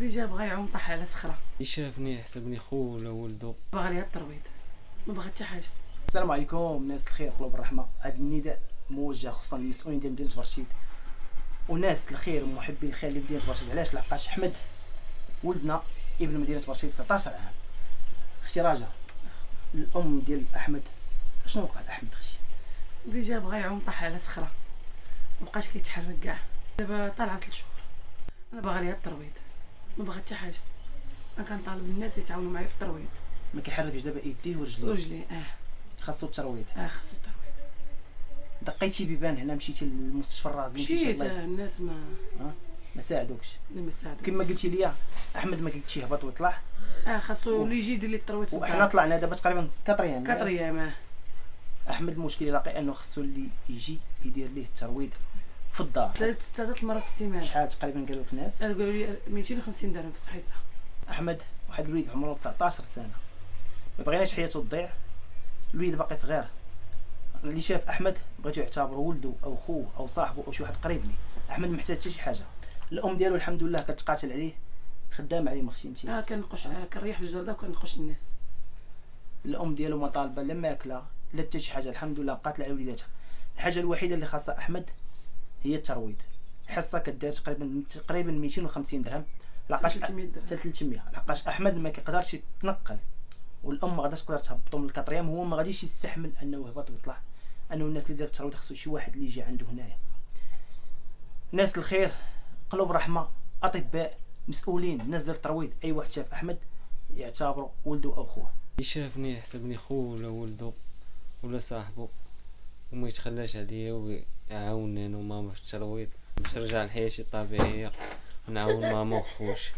اللي جا بغا يعوم طاح على صخره. يشافني يحسبني خو ولا ولدو. باغا ليها الترويض، ما باغا حتى حاجه. السلام عليكم ناس الخير قلوب الرحمه. هذا النداء موجه خصوصا للمسؤولين ديال مدينه برشيد وناس الخير ومحبي الخير لمدينه برشيد. علاش؟ لحقاش احمد ولدنا ابن مدينه برشيد 19 عام. اختي راجا الام ديال احمد شنو وقع لاحمد اختي؟ اللي جا بغا يعوم طاح على صخره، مابقاش كيتحرك كاع. دابا طالعه 3 شهور. انا باغا ليها الترويض، ما باغا حتى حاجه. انا كنطالب الناس يتعاونوا معايا في الترويض. ما كيحركش دابا يديه ورجليه ورجلي خاصو الترويض. خاصو الترويض. دقيتي بيبان هنا، مشيتي للمستشفى الرازي، مشيتي مشيت لبلاص الناس ما ساعدوكش ما ساعدوا. كما قلتي لي احمد ما قلتش يهبط ويطلع خاصو اللي يجي يدير لي الترويض في وحنا الدار. طلعنا دابا تقريبا 4 ايام. 4 ايام. احمد المشكل اللي لاقي انه خصو اللي يجي يدير ليه الترويض في الدار. 3 مرات في السيمانه. شحال تقريبا قالوا لك الناس؟ قالوا لي 250 درهم في الصحيصه. احمد واحد الوليد عمره 19 سنه، ما بغيناش حياته تضيع. الوليد باقي صغير، اللي شاف احمد بغيتو يعتبره ولده او خوه او صاحبه او شي واحد قريب ليه. احمد محتاج حتى شي حاجه. الام ديالو الحمد لله كتقاتل عليه، خدامه عليه. ما اختي انت كنقش كنريح في الجرده وكنقش الناس. الام ديالو ما طالبه لا ماكله لا حتى شي حاجه، الحمد لله قاتله على وليداتها. الحاجه الوحيده اللي خاصها احمد هي الترويض. الحصه كدير تقريبا 250 درهم، لقاش 300 درهم. حتى 300. لقاش احمد ما كيقدرش يتنقل والام ما غاداش تقدر تهبطو من الكاتريام، هو ما غاديش يستحمل انه يهبط ويطلع. انه الناس اللي دار الترويض خصو شي واحد اللي يجي عنده هنايا. ناس الخير قلوب رحمه، اطباء مسؤولين، الناس ديال الترويض، اي واحد شاف احمد يعتبره ولده او خوه. يشافني يحسبني خو ولا ولدو ولا صاحبو، وما يتخلاش عليا ويعاونني انا وماما في الترويض باش نرجع لحياتي الطبيعيه ونعاون ماما وخوش.